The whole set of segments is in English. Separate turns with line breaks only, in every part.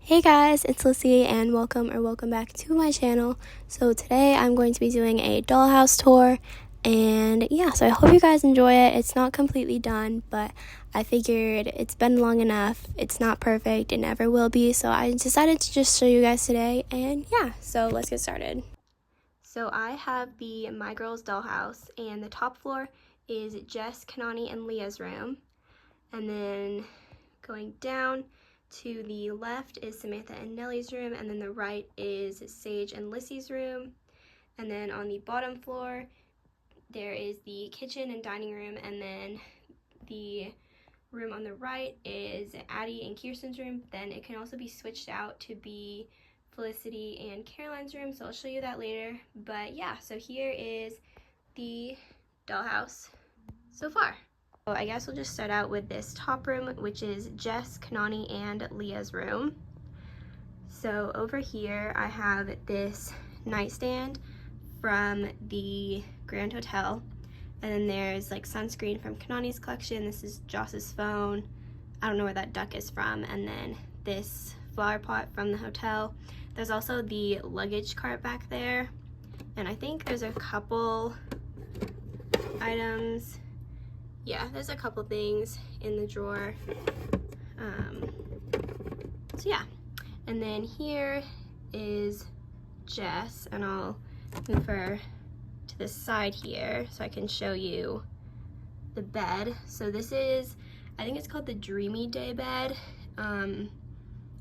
Hey guys, it's Lissy and welcome back to my channel. So today I'm going to be doing a dollhouse tour, and yeah, so I hope you guys enjoy it. It's not completely done, but I figured it's been long enough. It's not perfect, it never will be, so I decided to just show you guys today, and yeah, so let's get started. So I have the My Girls dollhouse, and the top floor is Jess, Kanani, and Leah's room, and then going down to the left is Samantha and Nellie's room, and then the right is Sage and Lissy's room. And then on the bottom floor, there is the kitchen and dining room, and then the room on the right is Addie and Kirsten's room. Then it can also be switched out to be Felicity and Caroline's room, so I'll show you that later. But yeah, so here is the dollhouse so far. So I guess we'll just start out with this top room, which is Jess, Kanani, and Leah's room. So over here I have this nightstand from the Grand Hotel, and then there's like sunscreen from Kanani's collection. This is Joss's phone. I don't know where that duck is from. And then this flower pot from the hotel. There's also the luggage cart back there, and I think there's a couple items. Yeah, there's a couple things in the drawer. So yeah, and then here is Jess, and I'll move her to the side here so I can show you the bed. So this is, I think it's called the Dreamy Day bed.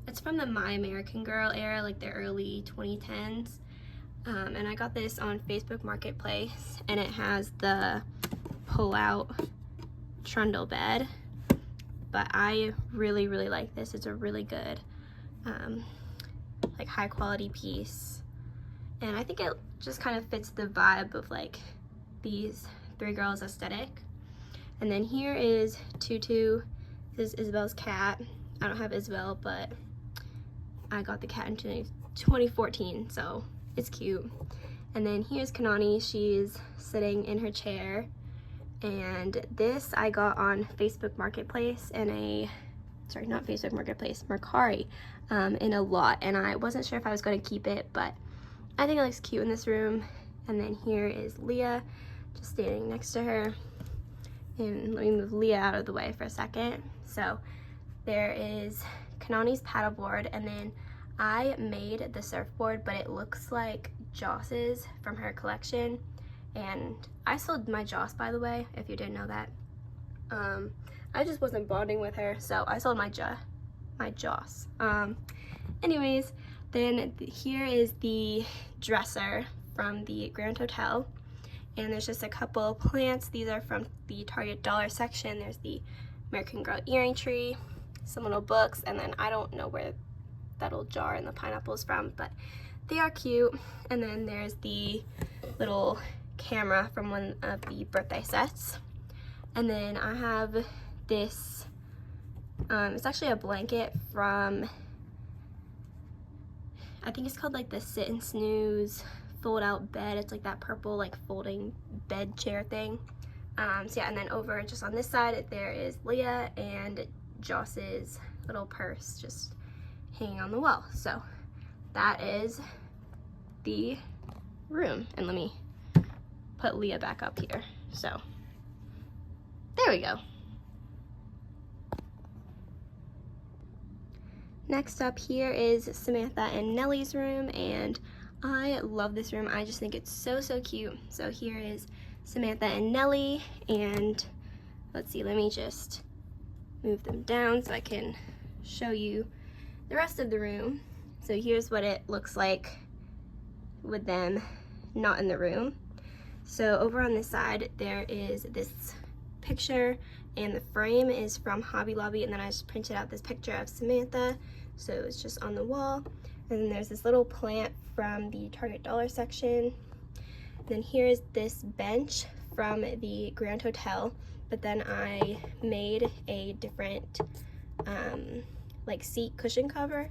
It's from the My American Girl era, like the early 2010s. And I got this on Facebook Marketplace, and it has the pull-out trundle bed, but I really like this. It's a really good like high quality piece, and I think it just kind of fits the vibe of like these three girls aesthetic. And then here is Tutu. This is Isabel's cat. I don't have Isabel, but I got the cat in 2014, so it's cute. And then here's Kanani. She's sitting in her chair. And this I got on Facebook Marketplace in a, sorry, not Facebook Marketplace, Mercari, in a lot, and I wasn't sure if I was going to keep it, but I think it looks cute in this room. And then here is Leah, just standing next to her, and let me move Leah out of the way for a second. So there is Kanani's paddleboard, and then I made the surfboard, but it looks like Joss's from her collection. And I sold my Joss, by the way, if you didn't know that. I just wasn't bonding with her, so I sold my Joss. Anyways, then here is the dresser from the Grand Hotel, and there's just a couple plants. These are from the Target dollar section. There's the American Girl earring tree, some little books, and then I don't know where that old jar and the pineapple is from, but they are cute. And then there's the little camera from one of the birthday sets. And then I have this, it's actually a blanket from, I think it's called like the Sit and Snooze fold out bed. It's like that purple like folding bed chair thing. So yeah, and then over just on this side there is Leah and Joss's little purse just hanging on the wall. So that is the room, and let me put Leah back up here. So there we go. Next up here is Samantha and Nellie's room, and I love this room. I just think it's so cute. So here is Samantha and Nellie, and let's see, let me just move them down so I can show you the rest of the room. So here's what it looks like with them not in the room. So over on this side there is this picture, and the frame is from Hobby Lobby, and then I just printed out this picture of Samantha, so it's just on the wall. And then there's this little plant from the Target dollar section. Then here is this bench from the Grand Hotel, but then I made a different like seat cushion cover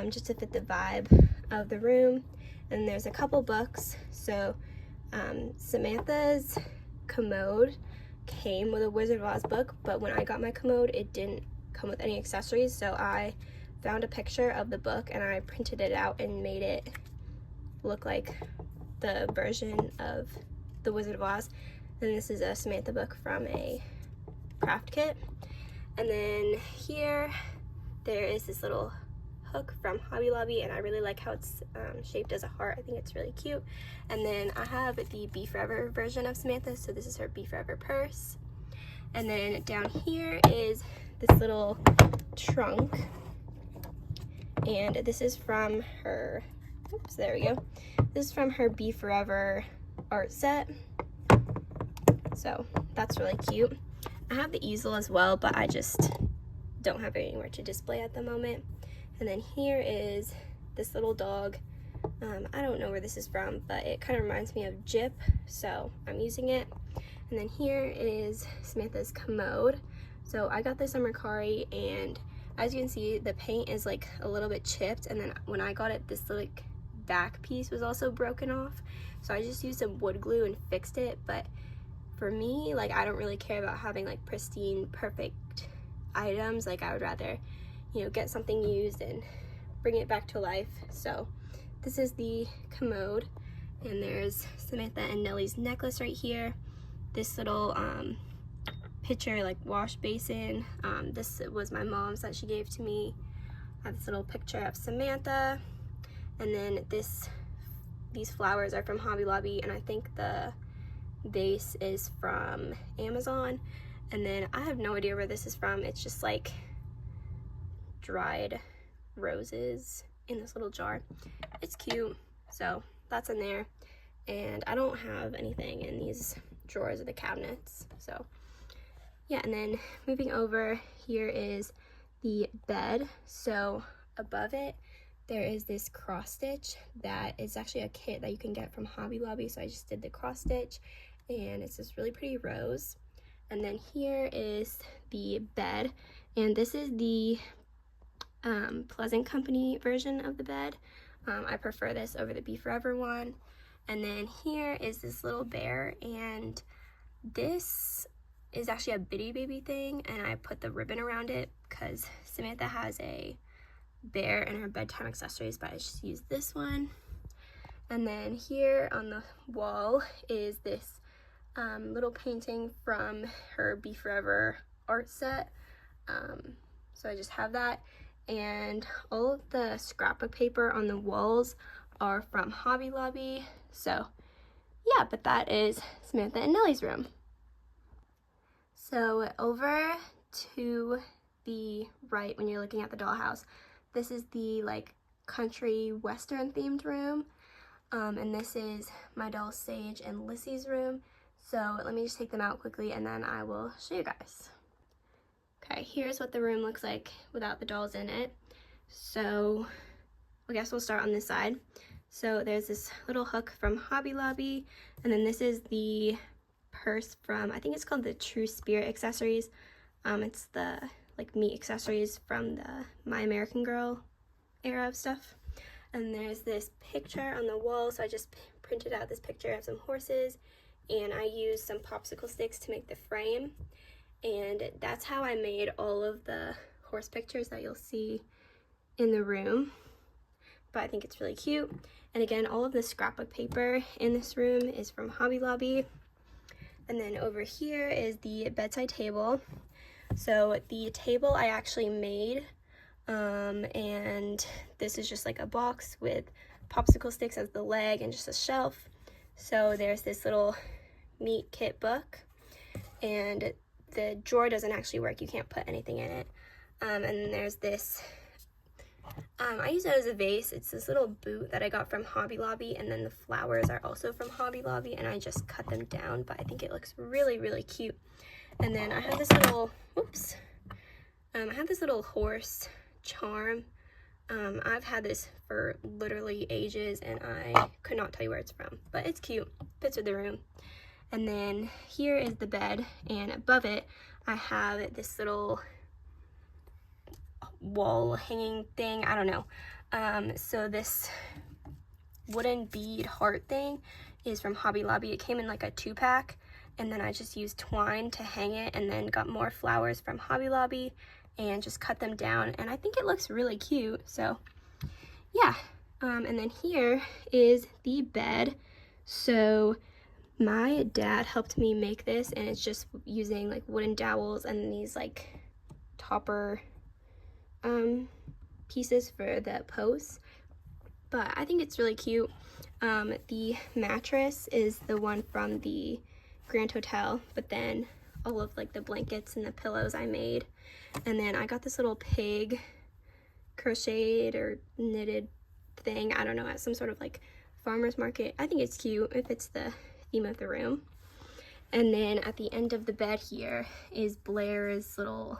just to fit the vibe of the room. And there's a couple books. So Samantha's commode came with a Wizard of Oz book, but when I got my commode it didn't come with any accessories, so I found a picture of the book and I printed it out and made it look like the version of The Wizard of Oz. And this is a Samantha book from a craft kit. And then here there is this little hook from Hobby Lobby, and I really like how it's shaped as a heart. I think it's really cute. And then I have the Be Forever version of Samantha, so this is her Be Forever purse. And then down here is this little trunk, and this is from her, oops, there we go. This is from her Be Forever art set, so that's really cute. I have the easel as well, but I just don't have anywhere to display at the moment. And then here is this little dog. I don't know where this is from, but it kind of reminds me of Jip, so I'm using it. And then here is Samantha's commode. So I got this on Mercari, and as you can see, the paint is like a little bit chipped, and then when I got it, this like back piece was also broken off. So I just used some wood glue and fixed it. But for me, like, I don't really care about having like pristine, perfect items. Like, I would rather, you know, get something used and bring it back to life. So this is the commode, and there's Samantha and Nellie's necklace right here. This little pitcher, like wash basin, this was my mom's that she gave to me. I have this little picture of Samantha, and then these flowers are from Hobby Lobby, and I think the vase is from Amazon. And then I have no idea where this is from. It's just like dried roses in this little jar. It's cute, so that's in there. And I don't have anything in these drawers of the cabinets, so yeah. And then moving over, here is the bed. So above it there is this cross stitch that is actually a kit that you can get from Hobby Lobby, so I just did the cross stitch, and it's this really pretty rose. And then here is the bed, and this is the Pleasant Company version of the bed. I prefer this over the Be Forever one. And then here is this little bear, and this is actually a Bitty Baby thing, and I put the ribbon around it because Samantha has a bear in her bedtime accessories, but I just used this one. And then here on the wall is this little painting from her Be Forever art set. So I just have that, and all of the scrapbook paper on the walls are from Hobby Lobby. So yeah, but that is Samantha and Nellie's room. So over to the right, when you're looking at the dollhouse, this is the like country western themed room, and this is my doll Sage and Lissy's room. So let me just take them out quickly and then I will show you guys. Okay, here's what the room looks like without the dolls in it. So I guess we'll start on this side. So there's this little hook from Hobby Lobby, and then this is the purse from, I think it's called the True Spirit accessories. It's the like meat accessories from the My American Girl era of stuff. And there's this picture on the wall, so I just printed out this picture of some horses, and I used some popsicle sticks to make the frame, and that's how I made all of the horse pictures that you'll see in the room. But I think it's really cute. And again, all of the scrapbook paper in this room is from Hobby Lobby. And then over here is the bedside table. So the table I actually made, and this is just like a box with popsicle sticks as the leg and just a shelf. So there's this little meat kit book, and the drawer doesn't actually work. You can't put anything in it. And then there's this, I use it as a vase. It's this little boot that I got from Hobby Lobby, and then the flowers are also from Hobby Lobby, and I just cut them down, but I think it looks really, really cute. And then I have this little, whoops, I have this little horse charm. I've had this for literally ages, and I could not tell you where it's from, but it's cute, fits with the room. And then here is the bed, and above it I have this little wall hanging thing, I don't know. So this wooden bead heart thing is from Hobby Lobby. It came in like a 2-pack, and then I just used twine to hang it, and then got more flowers from Hobby Lobby, and just cut them down, and I think it looks really cute. So yeah, and then here is the bed. So my dad helped me make this, and it's just using like wooden dowels and these like topper pieces for the posts, but I think it's really cute. The mattress is the one from the Grand Hotel, but then all of like the blankets and the pillows I made. And then I got this little pig crocheted or knitted thing, I don't know, at some sort of like farmer's market. I think it's cute if it's the theme of the room. And then at the end of the bed here is Blair's little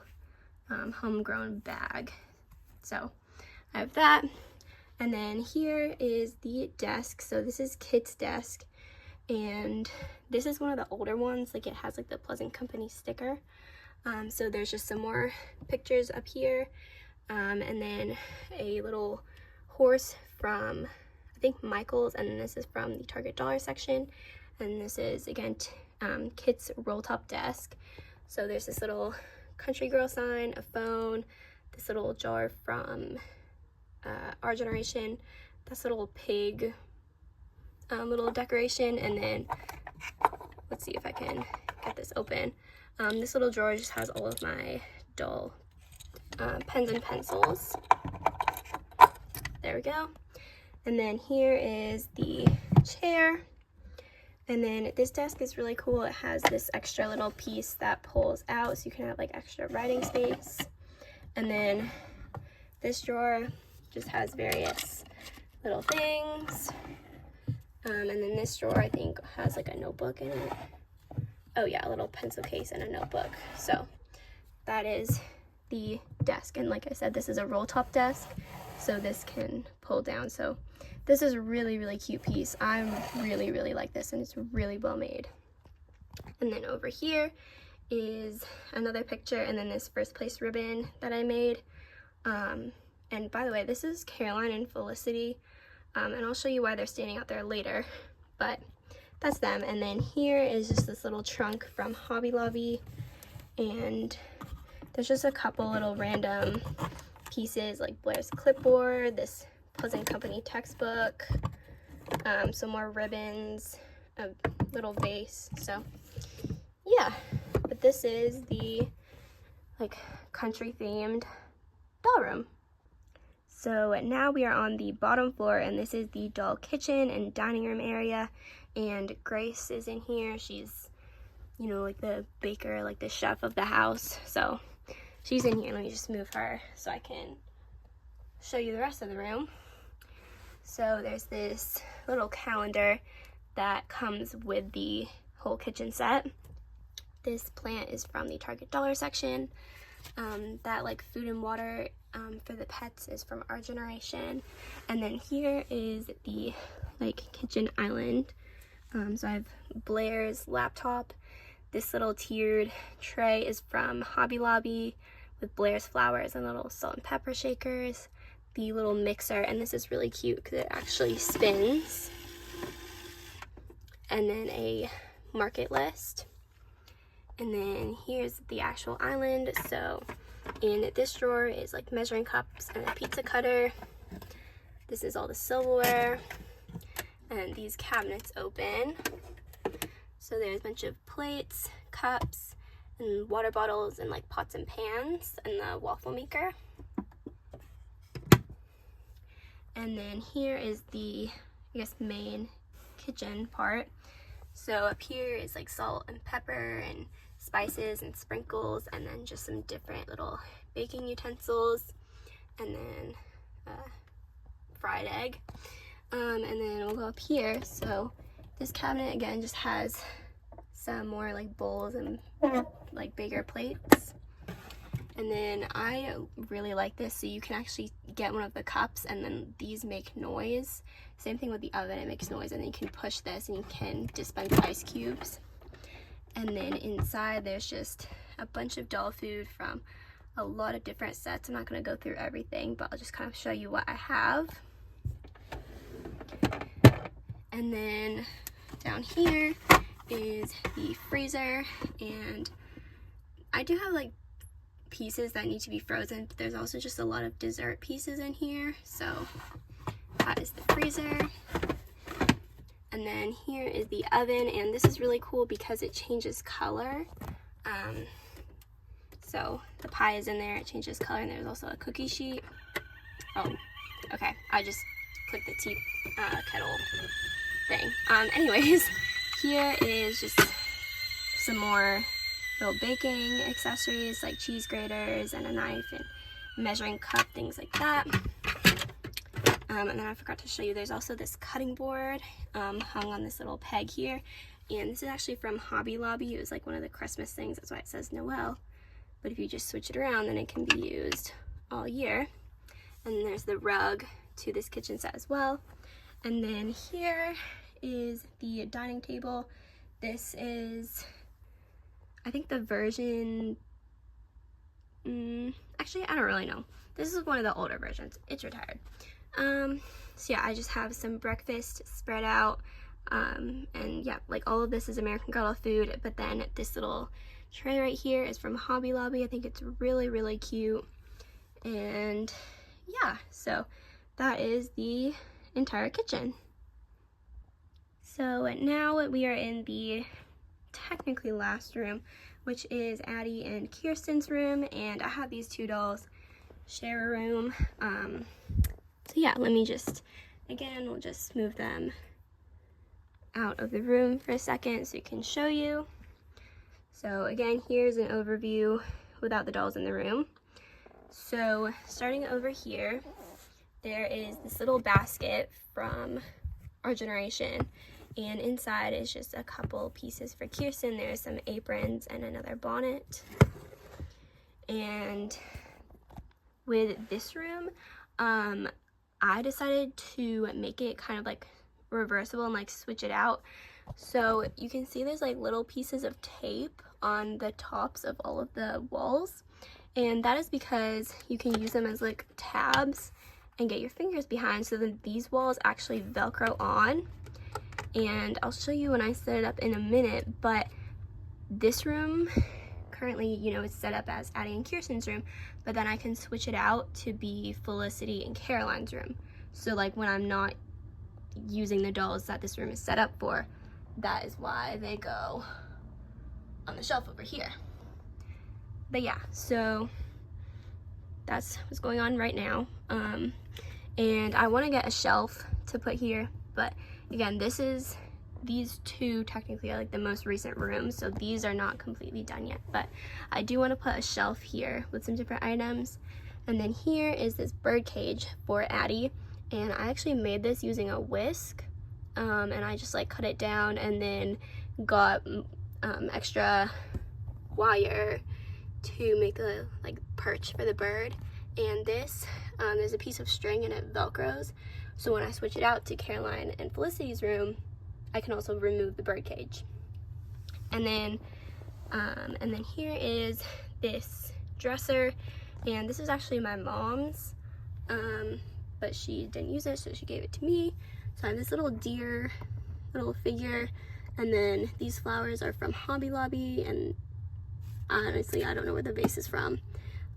homegrown bag. So I have that. And then here is the desk. So this is Kit's desk, and this is one of the older ones. Like, it has like the Pleasant Company sticker. So there's just some more pictures up here, and then a little horse from, I think, Michael's, and this is from the Target dollar section. And this is again Kit's roll top desk. So there's this little country girl sign, a phone, this little jar from Our Generation, this little pig little decoration, and then let's see if I can get this open. This little drawer just has all of my dull pens and pencils. There we go. And then here is the chair. And then this desk is really cool. It has this extra little piece that pulls out so you can have like extra writing space. And then this drawer just has various little things. And then this drawer, I think, has like a notebook in it. Oh yeah, a little pencil case and a notebook. So that is the desk. And like I said, this is a roll top desk, so this can pull down. So this is a really, really cute piece. I really, really like this, and it's really well made. And then over here is another picture, and then this first place ribbon that I made. And by the way, this is Caroline and Felicity, and I'll show you why they're standing out there later, but that's them. And then here is just this little trunk from Hobby Lobby, and there's just a couple little random pieces like Blair's clipboard, this Pleasant Company textbook, some more ribbons, a little vase. So yeah, but this is the like country themed doll room. So now we are on the bottom floor, and this is the doll kitchen and dining room area, and Grace is in here. She's, you know, like the baker, like the chef of the house. So she's in here. Let me just move her so I can show you the rest of the room. So there's this little calendar that comes with the whole kitchen set. This plant is from the Target dollar section. That like food and water for the pets is from Our Generation. And then here is the like kitchen island. So I have Blair's laptop. This little tiered tray is from Hobby Lobby with Blair's flowers and little salt and pepper shakers. The little mixer, and this is really cute because it actually spins. And then a market list. And then here's the actual island. So in this drawer is like measuring cups and a pizza cutter. This is all the silverware. And these cabinets open. So there's a bunch of plates, cups, and water bottles, and like pots and pans, and the waffle maker. And then here is the, I guess, main kitchen part. So up here is like salt and pepper and spices and sprinkles, and then just some different little baking utensils, and then fried egg. And then we'll go up here. So this cabinet again just has some more like bowls and like bigger plates. And then I really like this, so you can actually get one of the cups, and then these make noise. Same thing with the oven, it makes noise, and then you can push this and you can dispense ice cubes. And then inside there's just a bunch of doll food from a lot of different sets. I'm not going to go through everything, but I'll just kind of show you what I have. And then down here is the freezer, and I do have like pieces that need to be frozen, but there's also just a lot of dessert pieces in here. So that is the freezer. And then here is the oven, and this is really cool because it changes color. So the pie is in there, it changes color, and there's also a cookie sheet. Oh, okay, I just clicked the tea kettle thing. Anyways, here is just some more little baking accessories like cheese graters and a knife and measuring cup, things like that. And then I forgot to show you, there's also this cutting board hung on this little peg here. And this is actually from Hobby Lobby. It was like one of the Christmas things, that's why it says Noel. But if you just switch it around, then it can be used all year. And then there's the rug to this kitchen set as well. And then here is the dining table. This is, I think the version, actually I don't really know. This is one of the older versions. It's retired. So yeah, I just have some breakfast spread out. And yeah, like all of this is American Girl food, but then this little tray right here is from Hobby Lobby. I think it's really, really cute. And yeah, so that is the entire kitchen. So now we are in the technically last room, which is Addie and Kirsten's room, and I have these two dolls share a room. So yeah, let me just, again, we'll just move them out of the room for a second so we can show you. So again, here's an overview without the dolls in the room. So starting over here, there is this little basket from our generation, and inside is just a couple pieces for Kirsten. There's some aprons and another bonnet. And with this room, I decided to make it kind of like reversible and like switch it out. So you can see there's like little pieces of tape on the tops of all of the walls, and that is because you can use them as like tabs and get your fingers behind, so that these walls actually Velcro on. And I'll show you when I set it up in a minute, but this room currently, you know, it's set up as Addie and Kirsten's room, but then I can switch it out to be Felicity and Caroline's room. So like when I'm not using the dolls that this room is set up for, that is why they go on the shelf over here. But yeah, so that's what's going on right now. And I want to get a shelf to put here, but again, these two technically are like the most recent rooms, so these are not completely done yet, but I do want to put a shelf here with some different items. And then here is this bird cage for Addie, and I actually made this using a whisk, and I just like cut it down and then got extra wire to make the like perch for the bird. And this, there's a piece of string and it Velcros, so when I switch it out to Caroline and Felicity's room, I can also remove the bird cage. And then here is this dresser, and this is actually my mom's, but she didn't use it, so she gave it to me. So I have this little deer, little figure, and then these flowers are from Hobby Lobby, and honestly, I don't know where the vase is from.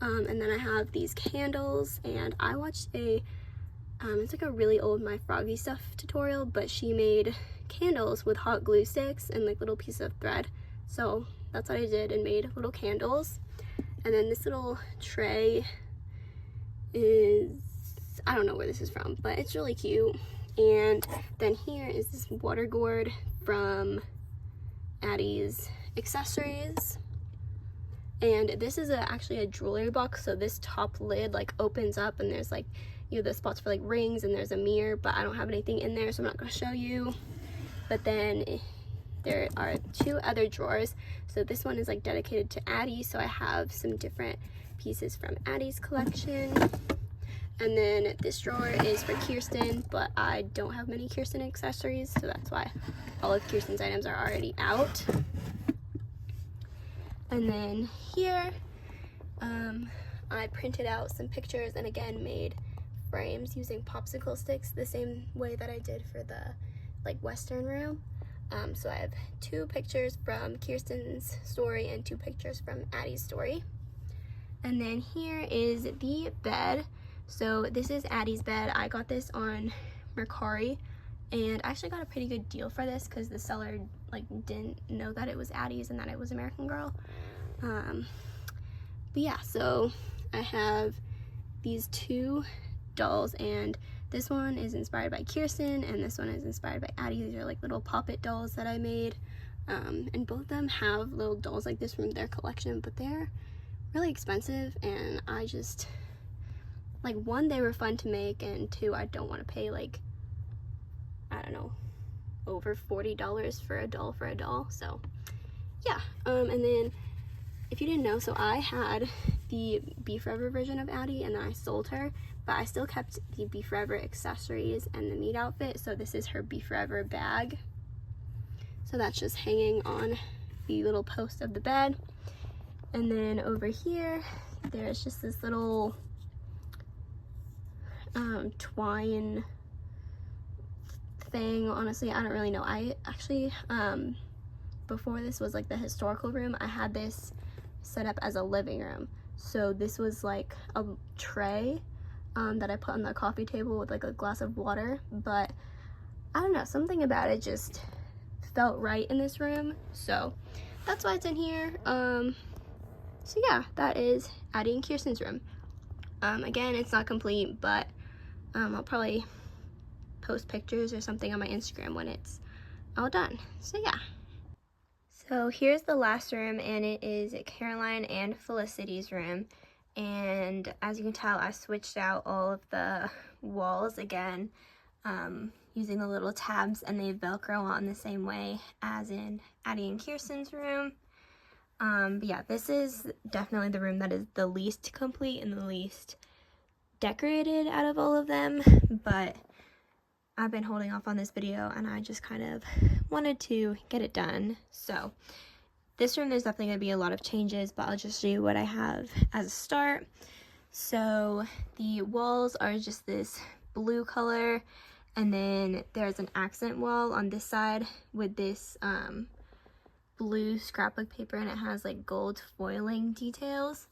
And then I have these candles, and I watched it's like a really old My Froggy Stuff tutorial, but she made candles with hot glue sticks and like little pieces of thread. So that's what I did and made little candles. And then this little tray is, I don't know where this is from, but it's really cute. And then here is this water gourd from Addie's accessories. And this is actually a jewelry box, so this top lid like opens up, and there's like, you know, the spots for like rings, and there's a mirror, but I don't have anything in there, so I'm not going to show you. But then there are two other drawers. So this one is like dedicated to Addie, so I have some different pieces from Addie's collection. And then this drawer is for Kirsten, but I don't have many Kirsten accessories, so that's why all of Kirsten's items are already out. And then here, I printed out some pictures and again made frames using popsicle sticks the same way that I did for the like Western room. So I have two pictures from Kirsten's story and two pictures from Addie's story. And then here is the bed. So this is Addie's bed. I got this on Mercari, and I actually got a pretty good deal for this because the seller like didn't know that it was Addie's and that it was American Girl. But yeah, so I have these two dolls, and this one is inspired by Kirsten and this one is inspired by Addie. These are like little puppet dolls that I made, and both of them have little dolls like this from their collection, but they're really expensive, and I just like, one, they were fun to make, and two, I don't want to pay like, I don't know, over $40 for a doll. So yeah, and then if you didn't know, so I had the Be Forever version of Addie and then I sold her, but I still kept the Be Forever accessories and the meat outfit. So this is her Be Forever bag. So that's just hanging on the little post of the bed. And then over here, there's just this little twine thing. Honestly, I don't really know. I actually, before this was like the historical room, I had this set up as a living room. So this was like a tray that I put on the coffee table with like a glass of water, but I don't know, something about it just felt right in this room, so that's why it's in here. So yeah, that is Addie and Kirsten's room. Again, it's not complete, but I'll probably post pictures or something on my Instagram when it's all done. So yeah. So here's the last room, and it is Caroline and Felicity's room. And as you can tell, I switched out all of the walls again, using the little tabs, and they Velcro on the same way as in Addie and Kirsten's room. But yeah, this is definitely the room that is the least complete and the least decorated out of all of them, but I've been holding off on this video and I just kind of wanted to get it done. So this room, there's definitely going to be a lot of changes, but I'll just show you what I have as a start. So the walls are just this blue color, and then there's an accent wall on this side with this blue scrapbook paper, and it has like gold foiling details.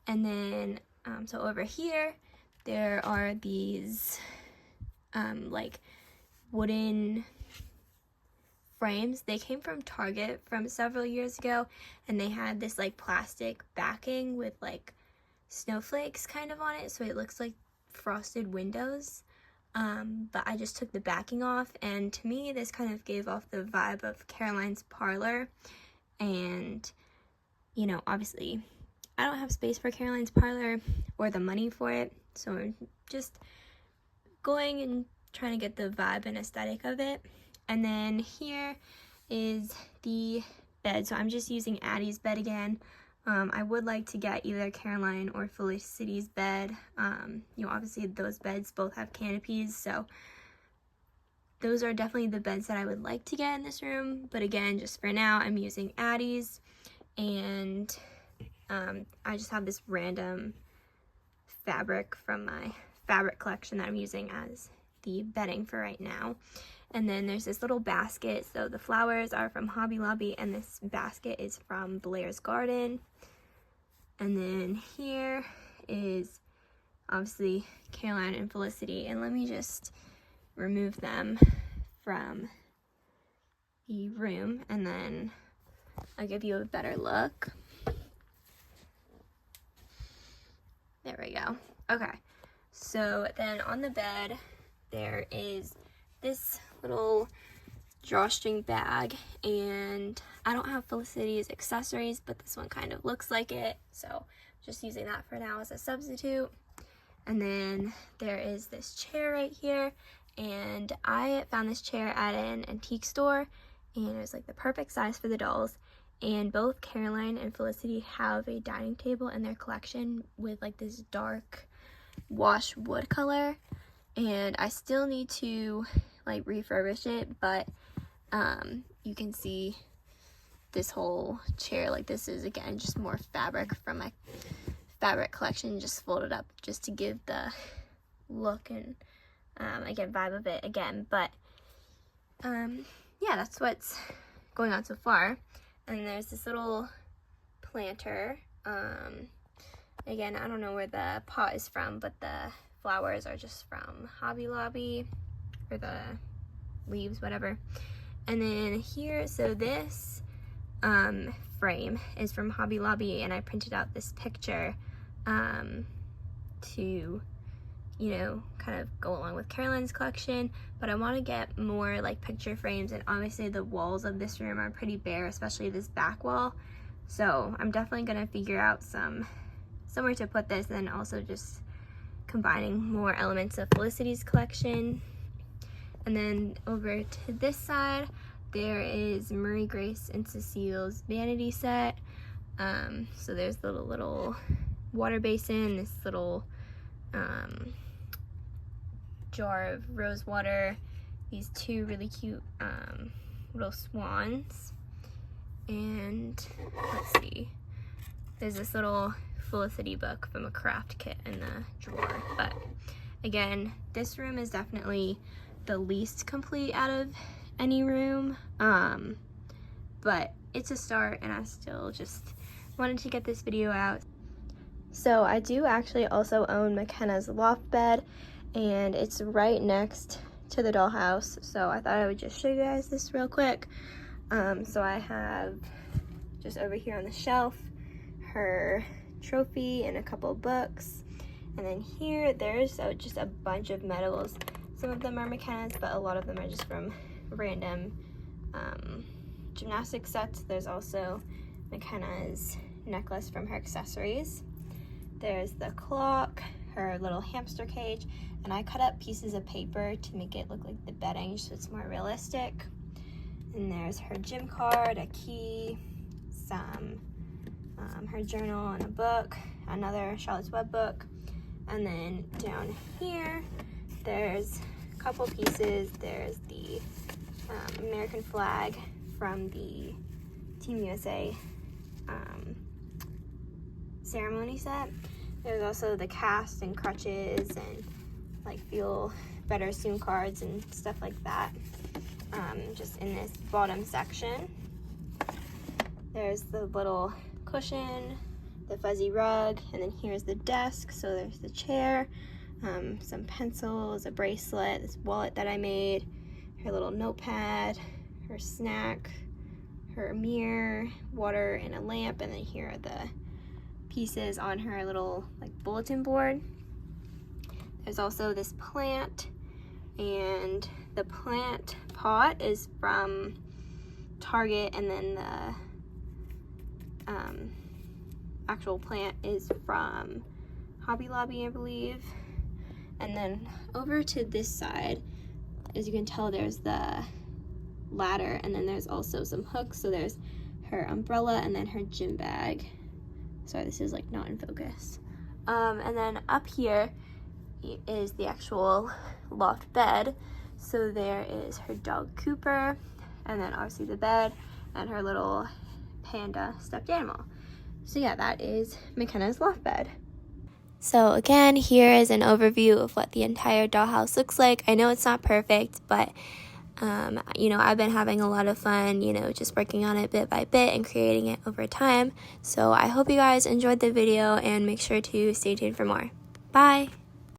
And then so over here there are these like wooden frames. They came from Target from several years ago, and they had this like plastic backing with like snowflakes kind of on it, so it looks like frosted windows. But I just took the backing off, and to me this kind of gave off the vibe of Caroline's parlor. And you know, obviously I don't have space for Caroline's parlor or the money for it, so I'm just going and trying to get the vibe and aesthetic of it. And then here is the bed. So I'm just using Addie's bed again. I would like to get either Caroline or Felicity's bed. You know, obviously those beds both have canopies, so those are definitely the beds that I would like to get in this room. But again, just for now, I'm using Addie's, and I just have this random fabric from my fabric collection that I'm using as the bedding for right now. And then there's this little basket. So the flowers are from Hobby Lobby, and this basket is from Blair's Garden. And then here is obviously Caroline and Felicity. And let me just remove them from the room, and then I'll give you a better look. There we go. Okay. So then on the bed, there is this little drawstring bag, and I don't have Felicity's accessories, but this one kind of looks like it, so just using that for now as a substitute. And then there is this chair right here, and I found this chair at an antique store, and it was like the perfect size for the dolls. And both Caroline and Felicity have a dining table in their collection with like this dark wash wood color, and I still need to like refurbish it, but you can see this whole chair, like this is again just more fabric from my fabric collection, just folded up just to give the look and again vibe of it again. But yeah, that's what's going on so far. And there's this little planter Again, I don't know where the pot is from, but the flowers are just from Hobby Lobby, or the leaves, whatever. And then here, so this frame is from Hobby Lobby, and I printed out this picture to, you know, kind of go along with Caroline's collection, but I want to get more like picture frames, and obviously the walls of this room are pretty bare, especially this back wall. So I'm definitely gonna figure out somewhere to put this, and then also just combining more elements of Felicity's collection. And then over to this side, there is Marie Grace and Cecile's vanity set. So there's the little water basin, this little jar of rose water, these two really cute little swans, and let's see, there's this little Felicity book from a craft kit in the drawer. But again, this room is definitely the least complete out of any room, but it's a start, and I still just wanted to get this video out. So I do actually also own McKenna's loft bed, and it's right next to the dollhouse, so I thought I would just show you guys this real quick. So I have just over here on the shelf her trophy and a couple books, and then here there's just a bunch of medals. Some of them are McKenna's, but a lot of them are just from random gymnastics sets. There's also McKenna's necklace from her accessories. There's the clock, her little hamster cage, and I cut up pieces of paper to make it look like the bedding so it's more realistic. And there's her gym card, a key, some her journal and a book, another Charlotte's Web book. And then down here, there's a couple pieces. There's the American flag from the Team USA ceremony set. There's also the cast and crutches and like feel better soon cards and stuff like that, just in this bottom section. There's the little cushion, the fuzzy rug, and then here's the desk. So there's the chair, some pencils, a bracelet, this wallet that I made, her little notepad, her snack, her mirror, water, and a lamp. And then here are the pieces on her little like bulletin board. There's also this plant, and the plant pot is from Target, and then the actual plant is from Hobby Lobby, I believe. And then over to this side, as you can tell, there's the ladder, and then there's also some hooks. So there's her umbrella and then her gym bag. Sorry, this is like not in focus. And then up here is the actual loft bed. So there is her dog Cooper, and then obviously the bed and her little panda stuffed animal. So yeah, that is McKenna's loft bed. So again, here is an overview of what the entire dollhouse looks like. I know it's not perfect, but you know, I've been having a lot of fun, you know, just working on it bit by bit and creating it over time. So I hope you guys enjoyed the video, and make sure to stay tuned for more. Bye!